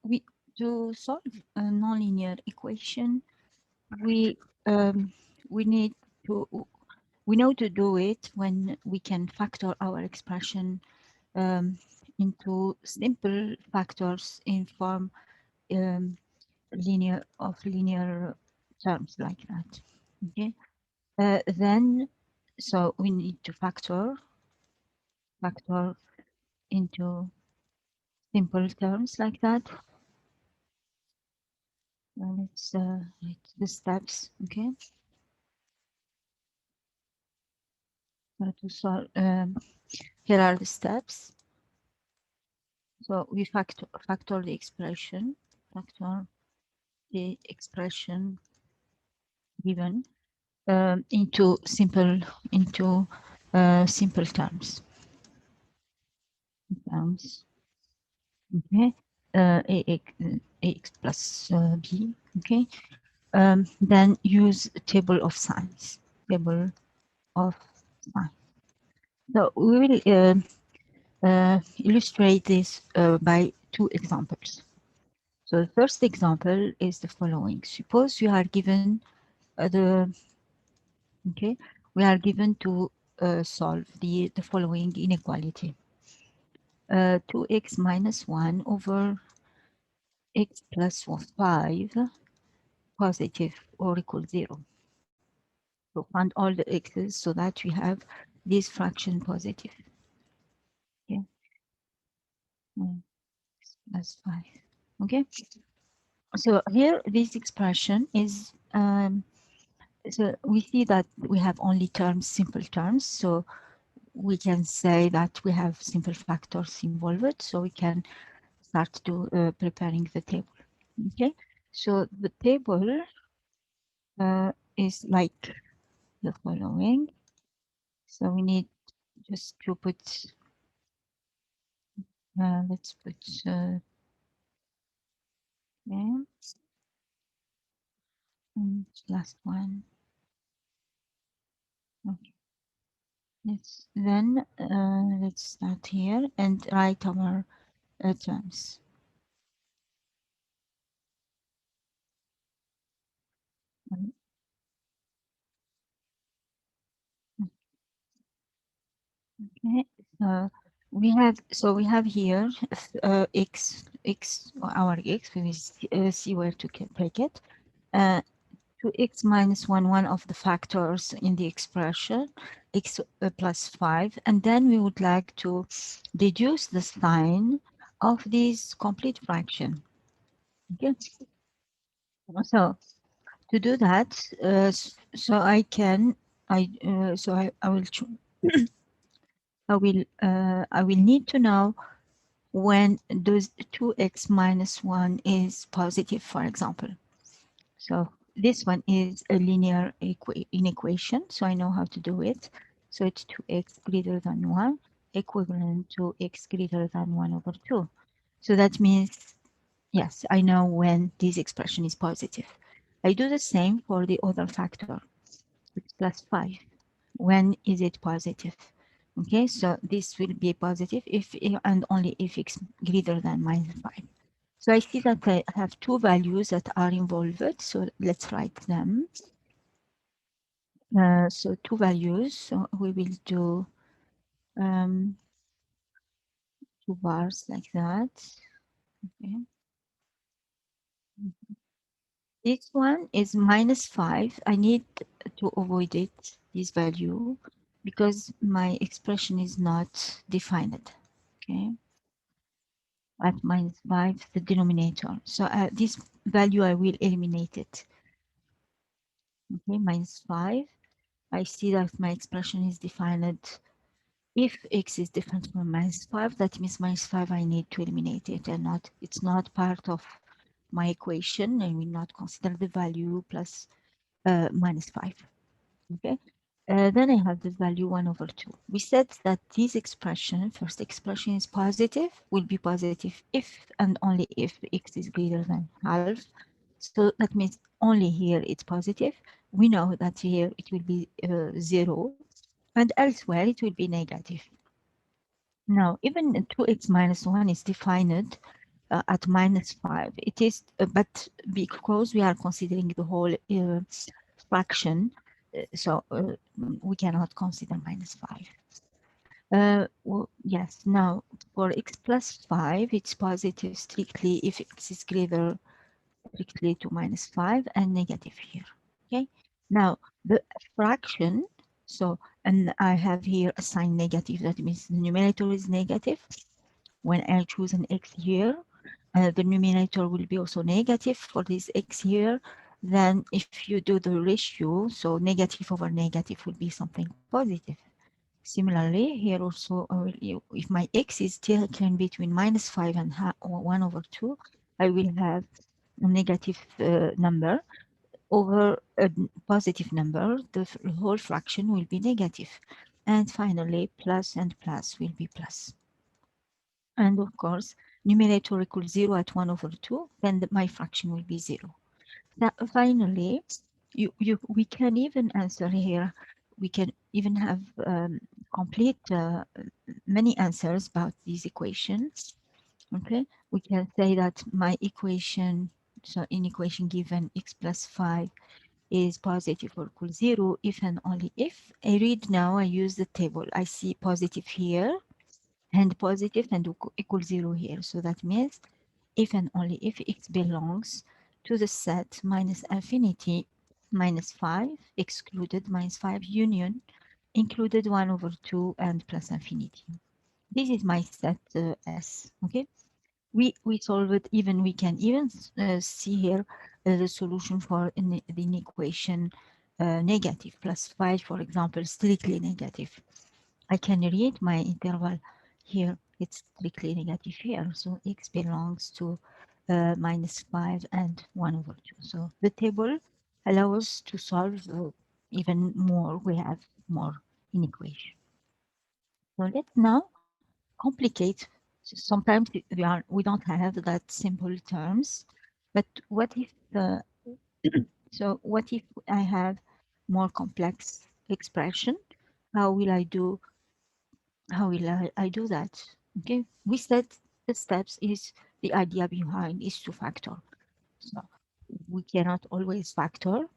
We to solve a nonlinear equation, we um, we need to we know to do it when we can factor our expression um, into simple factors in form um, linear terms like that. Okay. Then, so we need to factor into simple terms like that. It's the steps. Okay. To solve. Here are the steps. So we factor factor the expression given into simple terms. Okay, ax plus b. Okay, then use table of signs. Table of signs. So we will illustrate this by two examples. So the first example is the following. Suppose you are given the okay, we are given to solve the following inequality. 2x minus 1 over x plus 5 positive or equal 0. So find all the x's so that we have this fraction positive. Okay, x plus 5. Okay, so here this expression is so we see that we have only terms, simple terms. So we can say that we have simple factors involved. So we can start to preparing the table. Okay, so the table is like the following. So we need just to put, let's put, okay, and last one. Okay, let's start here and write our terms. Okay, we have here our x. We will see where to take it. Uh, 2x minus 1, one of the factors in the expression, x plus 5, and then we would like to deduce the sign of this complete fraction. Okay, so to do that, so I can, I will, I will need to know when those 2x minus 1 is positive, for example. So this one is a linear inequation, so I know how to do it. So it's 2x greater than 1 equivalent to x greater than 1 over 2. So that means, yes, I know when this expression is positive. I do the same for the other factor, x plus 5. When is it positive? Okay, so this will be positive if and only if x greater than minus 5. So I see that I have two values that are involved. So let's write them. So two values. So we will do two bars like that. Okay. This one is minus 5. I need to avoid it, this value, because my expression is not defined. Okay. At minus 5, the denominator. So this value, I will eliminate it. Okay, minus 5. I see that my expression is defined. If x is different from minus 5, that means minus 5, I need to eliminate it and it's not part of my equation. I will not consider the value plus minus 5. Okay. Then I have the value 1 over 2. We said that this expression, first expression is positive, will be positive if and only if x is greater than half. So that means only here it's positive. We know that here it will be 0 and elsewhere it will be negative. Now, even 2x minus 1 is defined at minus 5. It is, but because we are considering the whole fraction, we cannot consider minus 5. Yes, now for x plus 5, it's positive strictly if x is greater strictly to minus 5 and negative here. Okay, now the fraction, so, and I have here a sign negative, that means the numerator is negative. When I choose an x here, the numerator will be also negative for this x here. Then if you do the ratio, so negative over negative will be something positive. Similarly, here also, if my x is still can between minus 5 and 1 over 2, I will have a negative number over a positive number. The whole fraction will be negative. And finally, plus and plus will be plus. And of course, numerator equals 0 at 1 over 2, then my fraction will be 0. Now, finally, we can even answer here, we can even have complete many answers about these equations. Okay, we can say that my equation, so in equation given x plus 5 is positive or equal 0 if and only if. I read now, I use the table. I see positive here and positive and equal 0 here. So that means if and only if x belongs to the set minus infinity minus 5 excluded minus 5 union included 1 over 2 and plus infinity. This is my set S. Okay, we solve it. Even we can even see here the solution for the equation negative plus 5, for example, strictly negative. I can read my interval here. It's strictly negative here. So x belongs to minus 5 and 1 over 2. So the table allows us to solve even more. We have more inequation. So let's now complicate. Sometimes we don't have that simple terms, but what if so what if I have more complex expression? How will I do I do that? Okay, we said the steps is the idea behind is to factor. So we cannot always factor.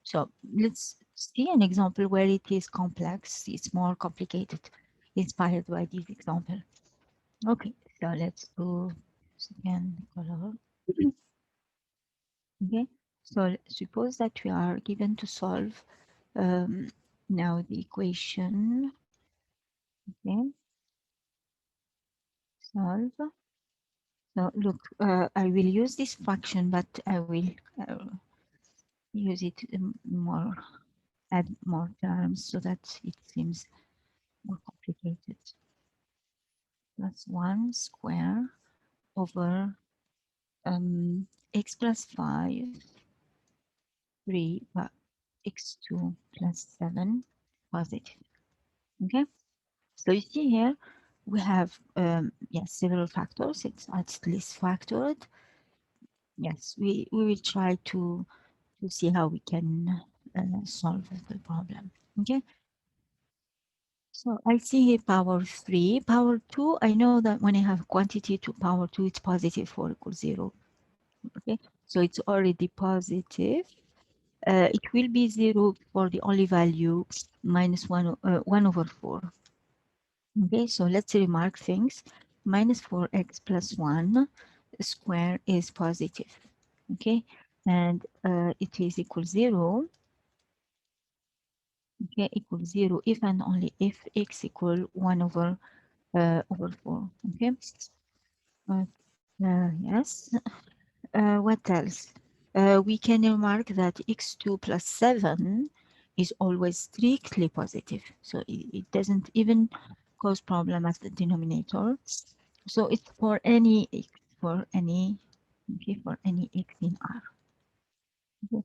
So let's see an example where it is complex. It's more complicated, inspired by this example. Okay, so let's do second color. Okay, so suppose that we are given to solve now the equation. Okay, solve. So look, I will use this fraction, but I will use it more, add more terms so that it seems more complicated. Plus 1 square over x plus 5, 3, but x2 plus 7 positive. Okay, so you see here we have yes, several factors. It's at least factored. Yes, we will try to see how we can solve the problem. Okay, so I see here power 3, power 2. I know that when I have quantity to power 2, it's positive 4 equals 0. Okay, so it's already positive. It will be 0 for the only value minus 1 over 4. Okay, so let's remark things. Minus 4x plus 1 square is positive. Okay, and it is equal 0. Okay, equal 0 if and only if x equal 1 over 4. Okay, uh, yes. What else? We can remark that x2 plus 7 is always strictly positive, so it doesn't even cause problem at the denominator. So it's for any x, for any, okay, for any x in R. Okay.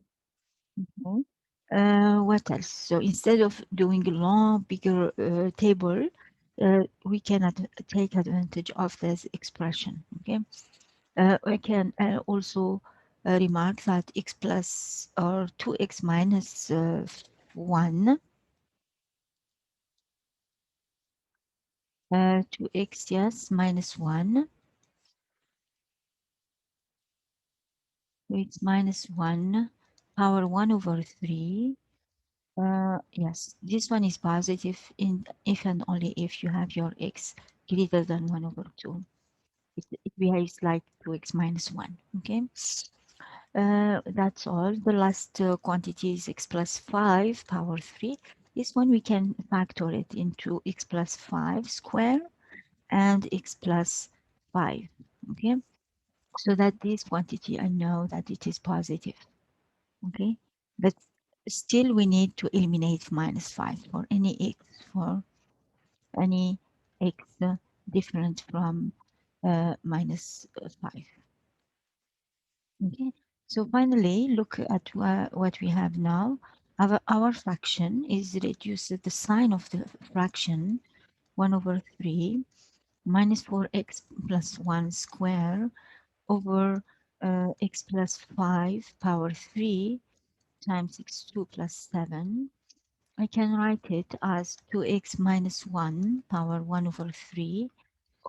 Okay. What else? So instead of doing a long, bigger table, we cannot take advantage of this expression. Okay. I can also remark that x plus or 2x minus 1 2x, yes, minus 1. So it's minus 1 power 1 over 3. Yes, this one is positive in if and only if you have your x greater than 1 over 2. It behaves like 2x minus 1. Okay, that's all. The last quantity is x plus 5 power 3. This one we can factor it into x plus 5 square and x plus 5. Okay, so that this quantity I know that it is positive. Okay, but still we need to eliminate minus 5 for any x, for any x different from minus 5. Okay, so finally look at what we have now. Our fraction is reduced, the sign of the fraction 1 over 3 minus 4x plus 1 square over x plus 5 power 3 times x2 plus 7. I can write it as 2x minus 1 power 1 over 3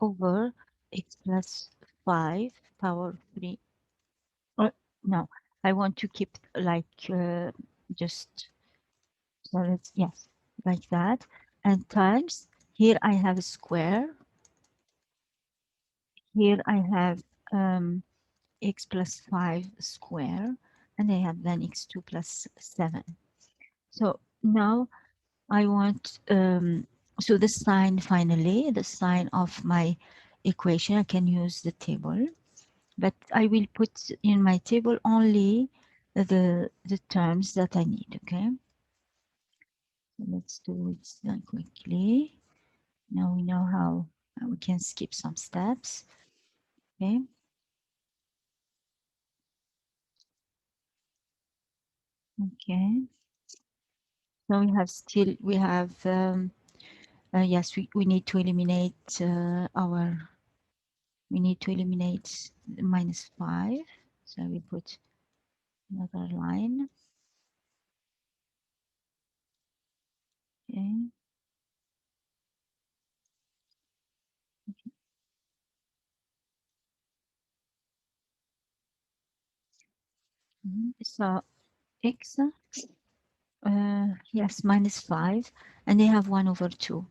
over x plus 5 power 3. Oh, no, I want to keep like just, so let's, yes, like that. And times, here I have a square. Here I have x plus 5 square. And I have then x2 plus 7. So now I want, so the sign finally, the sign of my equation, I can use the table, but I will put in my table only the terms that I need, okay? So let's do it quickly. Now we know how we can skip some steps, okay? Okay, so we have still, we have, yes, we need to eliminate we need to eliminate minus 5. So we put another line. Okay. So x, yes, minus 5, and they have 1 over 2.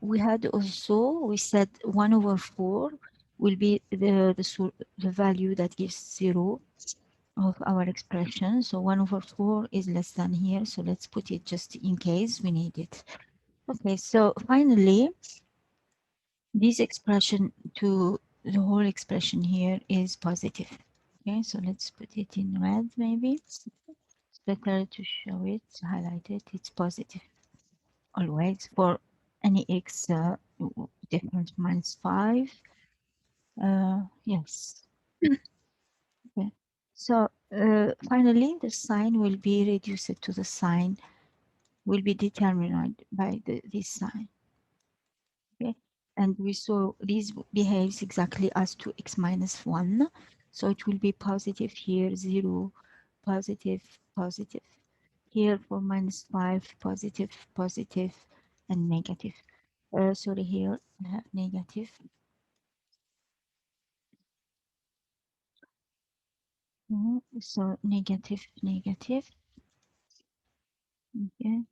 We had also, we said 1 over 4 will be the value that gives 0 of our expression. So 1 over 4 is less than here. So let's put it just in case we need it. Okay, so finally, this expression to the whole expression here is positive. Okay, so let's put it in red maybe. It's better to show it, highlight it. It's positive always for any x different minus 5. Yes. Okay. So finally, the sign will be reduced to the sign will be determined by this sign. Okay, and we saw this behaves exactly as 2x minus 1, so it will be positive here, 0, positive, positive. Here for minus 5, positive, positive, and negative. Sorry, here I have negative. So negative, negative. Okay,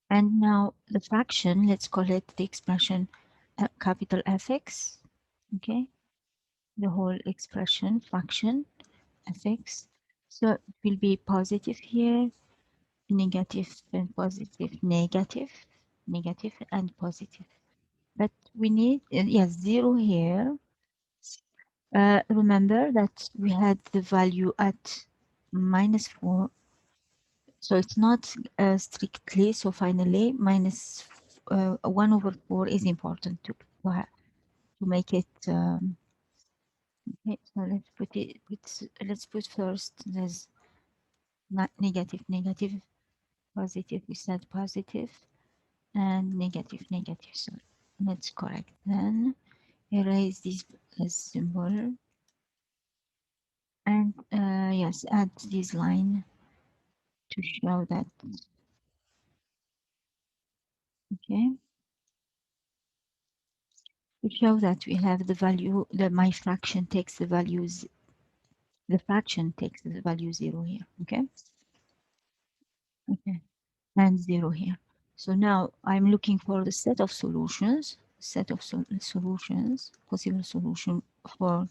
and now the fraction, let's call it the expression capital Fx. Okay, the whole expression fraction fx. So it will be positive here, negative and positive, negative, negative and positive. But we need, yes, 0 here. Remember that we had the value at minus 4. So it's not strictly, so finally minus 1 over 4 is important to make it, okay, so let's put first there's not negative, negative, positive, we said positive, and negative, negative. So let's correct then. Erase this symbol. And yes, add this line to show that. Okay. to show that we have the value, that my fraction takes the values, the fraction takes the value 0 here, okay? Okay, and 0 here. So now I'm looking for the set of solutions, solutions, possible solution for,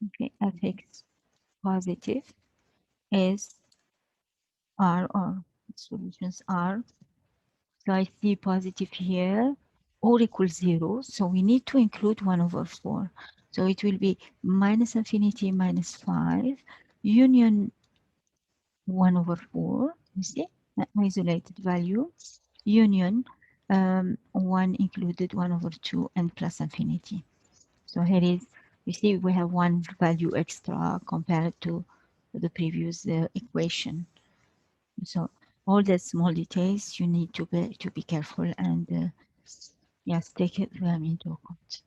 okay, fx positive is r, or solutions are. So I see positive here, or equals 0. So we need to include 1 over 4. So it will be minus infinity minus 5 union 1 over 4. You see, an isolated value union 1 included 1 over 2 and plus infinity. So here is, you see, we have one value extra compared to the previous equation. So all the small details you need to be careful and yes, take it them into account.